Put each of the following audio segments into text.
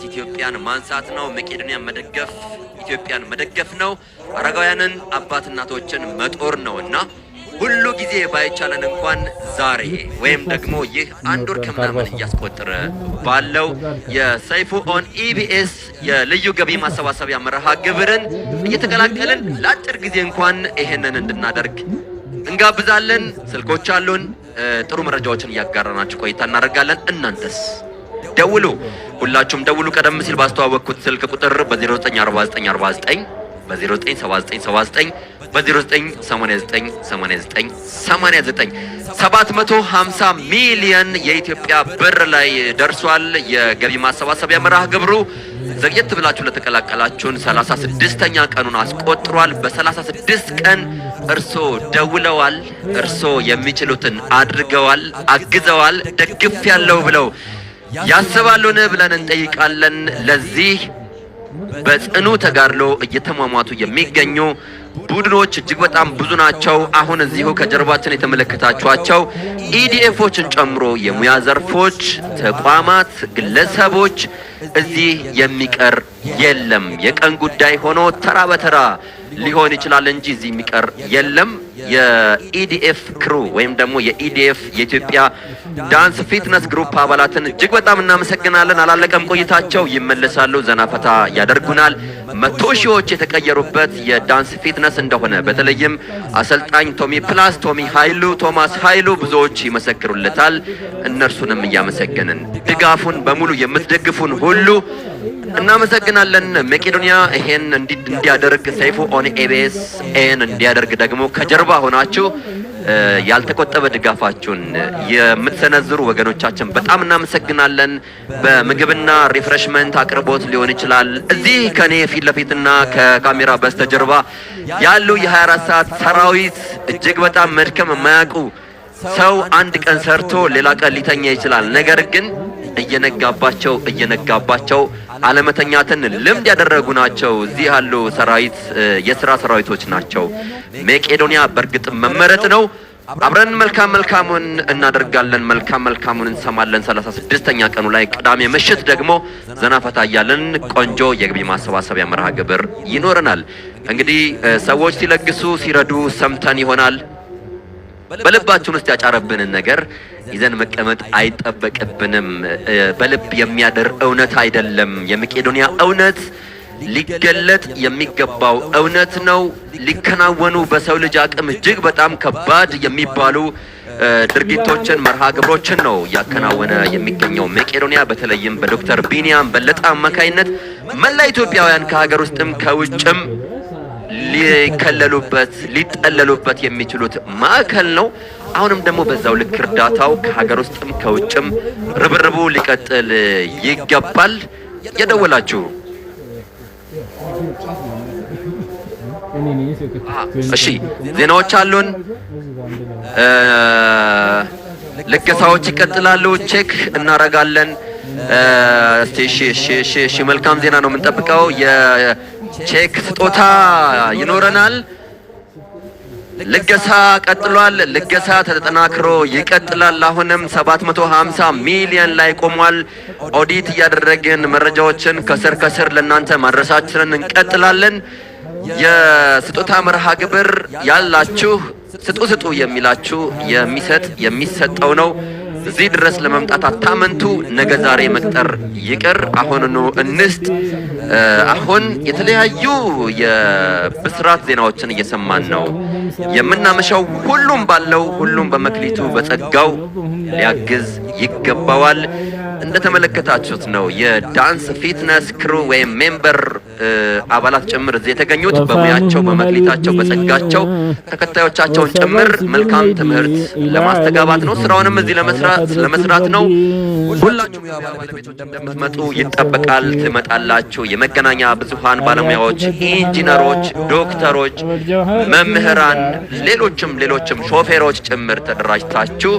ኢትዮጵያን ማንሳት ነው። መቄዶንያን መደገፍ ኢትዮጵያን መደገፍ ነው። አረጋውያንን አባት እናቶችን መጦር ነውና ሁሉ ጊዜ ባይቻለን እንኳን ዛሬ ወይም ደግሞ ይህ አንድ ወር ከምናምን እያስቆጠረ ባለው የሰይፉ ኦን ኢቢኤስ የልዩ ገቢ ማሰባሰቢያ መርሃ ግብርን እየተቀላቀልን ለአጭር ጊዜ እንኳን ይሄንን እንድናደርግ እንጋብዛለን። ስልኮች አሉን። ጥሩ መረጃዎችን እያጋራናችሁ ቆይታ እናደርጋለን። እናንተስ ደውሉ፣ ሁላችሁም ደውሉ። ቀደም ሲል ባስተዋወቅኩት ስልክ ቁጥር በ094949 በ097979 በ09898989 750 ሚሊዮን የኢትዮጵያ ብር ላይ ደርሷል። የገቢ ማሰባሰቢያ መርሃ ግብሩ ዘግየት ብላችሁ ለተቀላቀላችሁን 36ኛ ቀኑን አስቆጥሯል። በ36 ቀን እርሶ ደውለዋል፣ እርሶ የሚችሉትን አድርገዋል፣ አግዘዋል፣ ደግፍ ያለው ብለው ያስባሉን ብለን እንጠይቃለን። ለዚህ በጽኑ ተጋድሎ እየተሟሟቱ የሚገኙ ቡድኖች እጅግ በጣም ብዙ ናቸው። አሁን እዚሁ ከጀርባችን የተመለከታችኋቸው ኢዲኤፎችን ጨምሮ የሙያ ዘርፎች፣ ተቋማት፣ ግለሰቦች እዚህ የሚቀር የለም። የቀን ጉዳይ ሆኖ ተራ በተራ ሊሆን ይችላል እንጂ እዚህ የሚቀር የለም። የኢዲኤፍ ክሩ ወይም ደግሞ የኢዲኤፍ የኢትዮጵያ ዳንስ ፊትነስ ግሩፕ አባላትን እጅግ በጣም እናመሰግናለን። አላለቀም ቆይታቸው፣ ይመለሳሉ፣ ዘናፈታ ያደርጉናል። 100 ሺዎች የተቀየሩበት የዳንስ ፊትነስ እንደሆነ በተለይም አሰልጣኝ ቶማስ ኃይሉ ብዙዎች ይመሰክሩለታል። እነርሱንም እያመሰገንን ድጋፉን በሙሉ የምትደግፉን ሁሉ እናመሰግናለን። መቄዶንያ ይሄን እንዲያደርግ ሰይፉ ኦን ኢቢኤስ እንዲያደርግ ደግሞ ከጀርባ ሆናችሁ ያልተቆጠበ ድጋፋችሁን የምትሰነዝሩ ወገኖቻችን በጣም እናመሰግናለን። በምግብና ሪፍሬሽመንት አቅርቦት ሊሆን ይችላል። እዚህ ከኔ ፊት ለፊትና ከካሜራ በስተጀርባ ያሉ የ24 ሰዓት ሰራዊት እጅግ በጣም መድከም የማያውቁ ሰው አንድ ቀን ሰርቶ ሌላ ቀን ሊተኛ ይችላል። ነገር ግን እየነጋባቸው አለመተኛትን ልምድ ያደረጉ ናቸው። እዚህ ያሉ ሰራዊት የሥራ ሰራዊቶች ናቸው። መቄዶንያ በእርግጥ መመረጥ ነው። አብረን መልካሙን እናደርጋለን፣ መልካሙን እንሰማለን። 36ኛ ቀኑ ላይ ቅዳሜ ምሽት ደግሞ ዘናፈታ እያለን ቆንጆ የገቢ ማሰባሰቢያ መርሃ ግብር ይኖረናል። እንግዲህ ሰዎች ሲለግሱ ሲረዱ ሰምተን ይሆናል። በልባችን ውስጥ ያጫረብንን ነገር ይዘን መቀመጥ አይጠበቅብንም። በልብ የሚያደር እውነት አይደለም። የመቄዶንያ እውነት ሊገለጥ የሚገባው እውነት ነው። ሊከናወኑ በሰው ልጅ አቅም እጅግ በጣም ከባድ የሚባሉ ድርጊቶችን መርሃ ግብሮችን ነው ያከናወነ የሚገኘው መቄዶንያ። በተለይም በዶክተር ቢኒያም በለጠ አማካይነት መላ ኢትዮጵያውያን ከሀገር ውስጥም ከውጭም ሊጠለሉበት የሚችሉት ማዕከል ነው። አሁንም ደግሞ በዛው ልክ እርዳታው ከሀገር ውስጥም ከውጭም ርብርቡ ሊቀጥል ይገባል። የደወላችሁ እሺ፣ ዜናዎች አሉን። ልገሳዎች ይቀጥላሉ። ቼክ እናረጋለን። እሺ፣ መልካም ዜና ነው የምንጠብቀው። የቼክ ስጦታ ይኖረናል። ልገሳ ቀጥሏል። ልገሳ ተጠናክሮ ይቀጥላል። አሁንም 750 ሚሊዮን ላይ ቆሟል። ኦዲት እያደረግን መረጃዎችን ከስር ለናንተ ማድረሳችንን እንቀጥላለን። የስጦታ መርሃ ግብር ያላችሁ ስጡ የሚላችሁ የሚሰጠው ነው። እዚህ ድረስ ለመምጣት አታመንቱ። ነገ ዛሬ መቅጠር ይቅር። አሁንኑ እንስጥ። አሁን የተለያዩ የብስራት ዜናዎችን እየሰማን ነው የምናመሻው። ሁሉም በመክሊቱ በጸጋው ሊያግዝ ይገባዋል። እንደተመለከታችሁት ነው የዳንስ ፊትነስ ክሩ ወይም ሜምበር አባላት ጭምር እዚህ የተገኙት በሙያቸው በመክሊታቸው በጸጋቸው ተከታዮቻቸውን ጭምር መልካም ትምህርት ለማስተጋባት ነው። ስራውንም እዚህ ለመስራት ነው። ሁላችሁም ባለቤቶች እንደምትመጡ ይጠበቃል። ትመጣላችሁ። የመገናኛ ብዙሃን ባለሙያዎች፣ ኢንጂነሮች፣ ዶክተሮች፣ መምህራን፣ ሌሎችም ሾፌሮች ጭምር ተደራጅታችሁ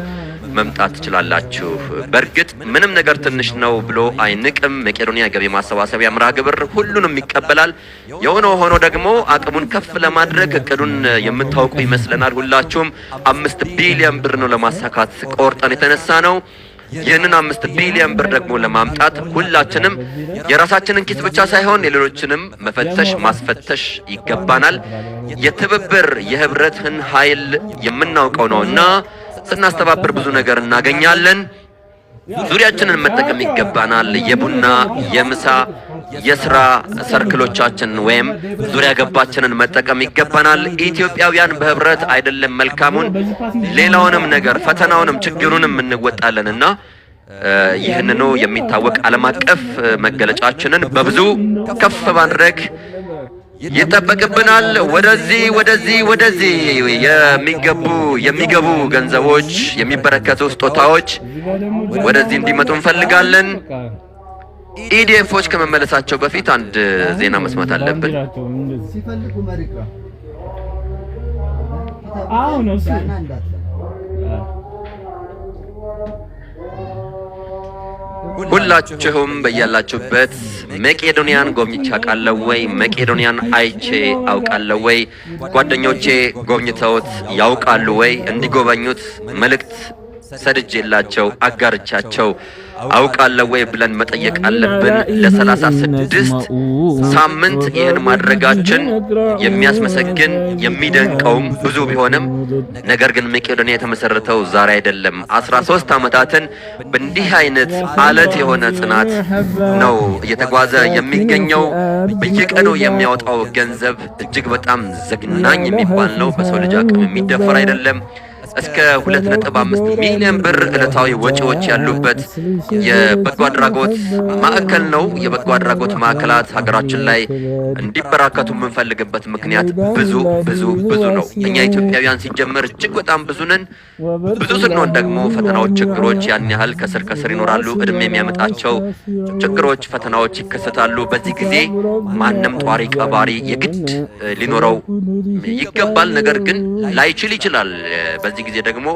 መምጣት ትችላላችሁ። በእርግጥ ምንም ነገር ትንሽ ነው ብሎ አይንቅም። መቄዶንያ ገቢ ማሰባሰቢያ መርሃ ግብር ሁሉንም ይቀበላል። የሆነ ሆኖ ደግሞ አቅሙን ከፍ ለማድረግ እቅዱን የምታውቁ ይመስለናል። ሁላችሁም 5 ቢሊዮን ብር ነው ለማሳካት ቆርጠን የተነሳ ነው። ይህንን 5 ቢሊዮን ብር ደግሞ ለማምጣት ሁላችንም የራሳችንን ኪስ ብቻ ሳይሆን የሌሎችንም መፈተሽ ማስፈተሽ ይገባናል። የትብብር የህብረትን ኃይል የምናውቀው ነውና ስናስተባብር ብዙ ነገር እናገኛለን። ዙሪያችንን መጠቀም ይገባናል። የቡና የምሳ የስራ ሰርክሎቻችን ወይም ዙሪያ ገባችንን መጠቀም ይገባናል። ኢትዮጵያውያን በህብረት አይደለም መልካሙን ሌላውንም ነገር ፈተናውንም ችግሩንም እንወጣለንና ይህንኑ የሚታወቅ ዓለም አቀፍ መገለጫችንን በብዙ ከፍ ማድረግ ይጠበቅብናል። ወደዚህ የሚገቡ ገንዘቦች የሚበረከቱ ስጦታዎች ወደዚህ እንዲመጡ እንፈልጋለን። ኢዲኤፎች ከመመለሳቸው በፊት አንድ ዜና መስማት አለብን። ሁላችሁም በያላችሁበት መቄዶንያን ጎብኝቼ አውቃለሁ ወይ? መቄዶንያን አይቼ አውቃለሁ ወይ? ጓደኞቼ ጎብኝተውት ያውቃሉ ወይ? እንዲጎበኙት መልእክት ሰድጄላቸው አጋርቻቸው አውቃለሁ ወይ ብለን መጠየቅ አለብን። ለ36 ሳምንት ይህን ማድረጋችን የሚያስመሰግን የሚደንቀውም ብዙ ቢሆንም ነገር ግን መቄዶንያ የተመሰረተው ዛሬ አይደለም። 13 ዓመታትን በእንዲህ አይነት አለት የሆነ ጽናት ነው እየተጓዘ የሚገኘው። በየቀኑ የሚያወጣው ገንዘብ እጅግ በጣም ዘግናኝ የሚባል ነው። በሰው ልጅ አቅም የሚደፈር አይደለም። እስከ 2.5 ሚሊዮን ብር ዕለታዊ ወጪዎች ያሉበት የበጎ አድራጎት ማዕከል ነው። የበጎ አድራጎት ማዕከላት ሀገራችን ላይ እንዲበራከቱ የምንፈልግበት ምክንያት ብዙ ነው። እኛ ኢትዮጵያውያን ሲጀመር እጅግ በጣም ብዙ ነን። ብዙ ስንሆን ደግሞ ፈተናዎች፣ ችግሮች ያን ያህል ከስር ይኖራሉ። እድሜ የሚያመጣቸው ችግሮች፣ ፈተናዎች ይከሰታሉ። በዚህ ጊዜ ማንም ጧሪ ቀባሪ የግድ ሊኖረው ይገባል። ነገር ግን ላይችል ይችላል። በዚህ ጊዜ ደግሞ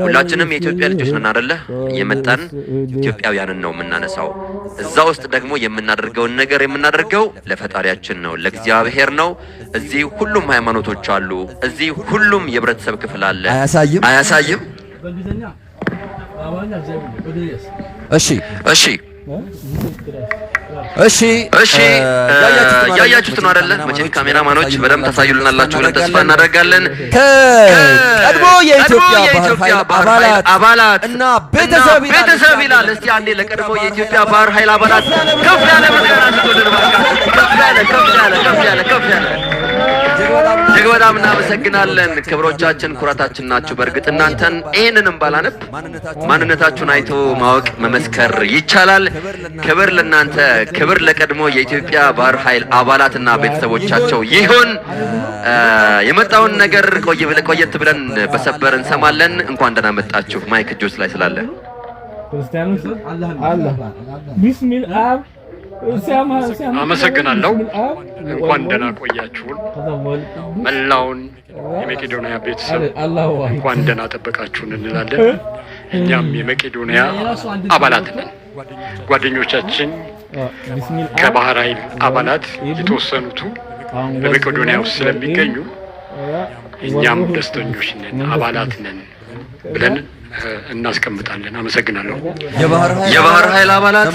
ሁላችንም የኢትዮጵያ ልጆች ነን አይደለ? የመጣን ኢትዮጵያውያንን ነው የምናነሳው። እዛ ውስጥ ደግሞ የምናደርገውን ነገር የምናደርገው ለፈጣሪያችን ነው፣ ለእግዚአብሔር ነው። እዚህ ሁሉም ሃይማኖቶች አሉ። እዚህ ሁሉም የህብረተሰብ ክፍል አለ። አያሳይም? እሺ ያያችሁት ነው አይደለ? መቼም ካሜራማኖች በደንብ ታሳዩልናላችሁ ብለን ተስፋ እናደርጋለን። ቀድሞ የኢትዮጵያ ባህር ኃይል አባላት እና ቤተሰብ ይላል። እስቲ አንዴ ለቀድሞ የኢትዮጵያ ባህር ኃይል አባላት ከፍ ያለ ምስጋና ስጡልን ባካችሁ። ከፍ ያለ እጅግ በጣም እናመሰግናለን። ክብሮቻችን ኩራታችን ናችሁ። በእርግጥ እናንተን ይህንንም ባላነብ ማንነታችሁን አይቶ ማወቅ መመስከር ይቻላል። ክብር ለእናንተ፣ ክብር ለቀድሞ የኢትዮጵያ ባህር ኃይል አባላትና ቤተሰቦቻቸው ይሁን። የመጣውን ነገር ቆየት ብለን በሰበር እንሰማለን። እንኳን ደህና መጣችሁ። ማይክ እጆች ላይ ስላለ ክርስቲያኖች አላህ ቢስሚላህ አመሰግናለሁ። እንኳን ደህና ቆያችሁን። መላውን የመቄዶንያ ቤተሰብ እንኳን ደህና ጠበቃችሁን እንላለን። እኛም የመቄዶንያ አባላት ነን። ጓደኞቻችን ከባህር ኃይል አባላት የተወሰኑቱ በመቄዶንያ ውስጥ ስለሚገኙ እኛም ደስተኞች ነን፣ አባላት ነን ብለን እናስቀምጣለን። አመሰግናለሁ። የባህር ኃይል አባላት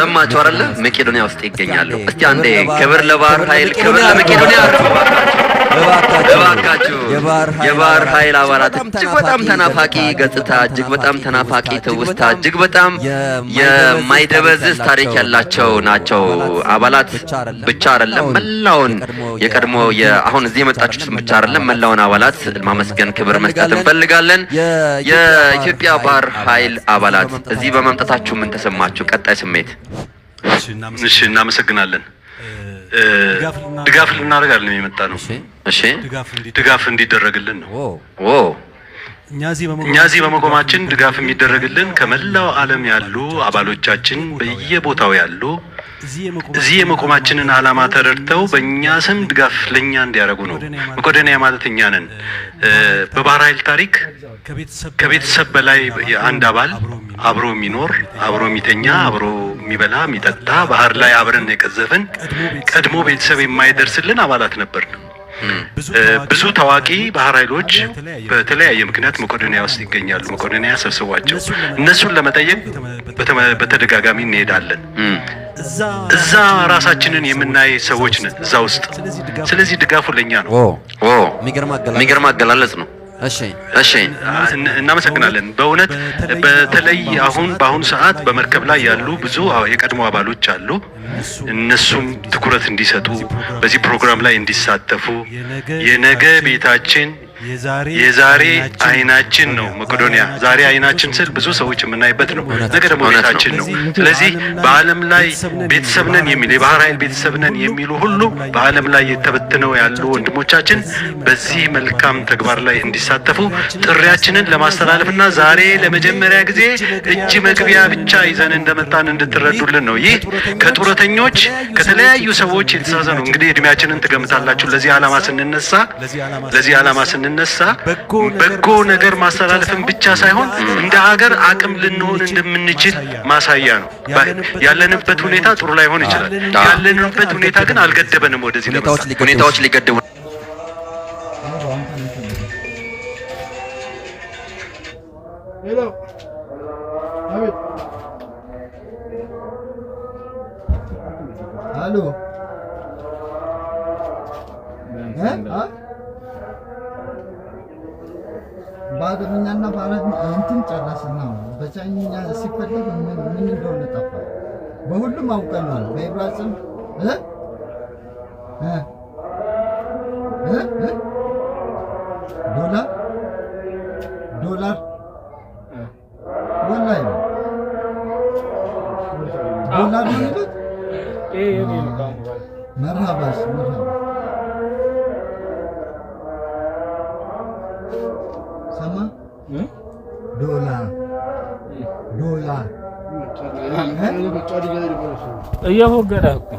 ሰማችሁ አይደለ? መቄዶንያ ውስጥ ይገኛሉ። እስቲ አንዴ ክብር ለባህር ኃይል፣ ክብር ለመቄዶንያ እባካችሁ። የባህር ኃይል አባላት እጅግ በጣም ተናፋቂ ገጽታ፣ እጅግ በጣም ተናፋቂ ትውስታ፣ እጅግ በጣም የማይደበዝዝ ታሪክ ያላቸው ናቸው። አባላት ብቻ አይደለም መላውን የቀድሞ አሁን እዚህ የመጣችሁት ብቻ አይደለም መላውን አባላት ማመስገን ክብር መስጠት እንፈልጋለን። የኢትዮጵያ ባህር ኃይል አባላት እዚህ በመምጣታችሁ ምን ተሰማችሁ? ቀጣይ ስሜት? እሺ እናመሰግናለን። ድጋፍ ልናደርጋለን የመጣ ነው። እሺ ድጋፍ እንዲደረግልን ነው። እኛ እዚህ በመቆማችን ድጋፍ የሚደረግልን ከመላው ዓለም ያሉ አባሎቻችን በየቦታው ያሉ እዚህ የመቆማችንን ዓላማ ተረድተው በእኛ ስም ድጋፍ ለኛ እንዲያደርጉ ነው። መቄዶንያ ማለት እኛ ነን። በባህር ኃይል ታሪክ ከቤተሰብ በላይ አንድ አባል አብሮ የሚኖር አብሮ የሚተኛ አብሮ የሚበላ የሚጠጣ ባህር ላይ አብረን የቀዘፍን ቀድሞ ቤተሰብ የማይደርስልን አባላት ነበር። ብዙ ታዋቂ ባህር ኃይሎች በተለያየ ምክንያት መቄዶንያ ውስጥ ይገኛሉ። መቄዶንያ ሰብስቧቸው እነሱን ለመጠየቅ በተደጋጋሚ እንሄዳለን። እዛ ራሳችንን የምናይ ሰዎች ነን እዛ ውስጥ። ስለዚህ ድጋፉ ለኛ ነው። የሚገርም አገላለጽ ነው። እሺ እናመሰግናለን። በእውነት በተለይ በአሁኑ ሰዓት በመርከብ ላይ ያሉ ብዙ የቀድሞ አባሎች አሉ። እነሱም ትኩረት እንዲሰጡ በዚህ ፕሮግራም ላይ እንዲሳተፉ የነገ ቤታችን የዛሬ አይናችን ነው መቄዶንያ። ዛሬ አይናችን ስል ብዙ ሰዎች የምናይበት ነው፣ ነገ ደግሞ ቤታችን ነው። ስለዚህ በዓለም ላይ ቤተሰብ ነን የሚል የባህር ኃይል ቤተሰብ ነን የሚሉ ሁሉ በዓለም ላይ የተበትነው ያሉ ወንድሞቻችን በዚህ መልካም ተግባር ላይ እንዲሳተፉ ጥሪያችንን ለማስተላለፍና ዛሬ ለመጀመሪያ ጊዜ እጅ መግቢያ ብቻ ይዘን እንደመጣን እንድትረዱልን ነው። ይህ ከጡረተኞች ከተለያዩ ሰዎች የተሳሰ ነው። እንግዲህ እድሜያችንን ትገምታላችሁ። ለዚህ ዓላማ ስንነሳ በጎ ነገር ማስተላለፍን ብቻ ሳይሆን እንደ ሀገር አቅም ልንሆን እንደምንችል ማሳያ ነው። ያለንበት ሁኔታ ጥሩ ላይሆን ይችላል። ያለንበት ሁኔታ ግን አልገደበንም። ወደዚህ ሁኔታዎች ሊገደቡ ባድርኛና ባረግ እንትን ጨረስና በቻይኛ ሲፈልግ ምን እንደሆነ ጠፋ። በሁሉም አውቀናል። በኢብራሂም ዶላር ወላሂ ዶላር ነው የሚሉት። መርሃባሽ ሰማ ዶላር እየፎገረ እኮ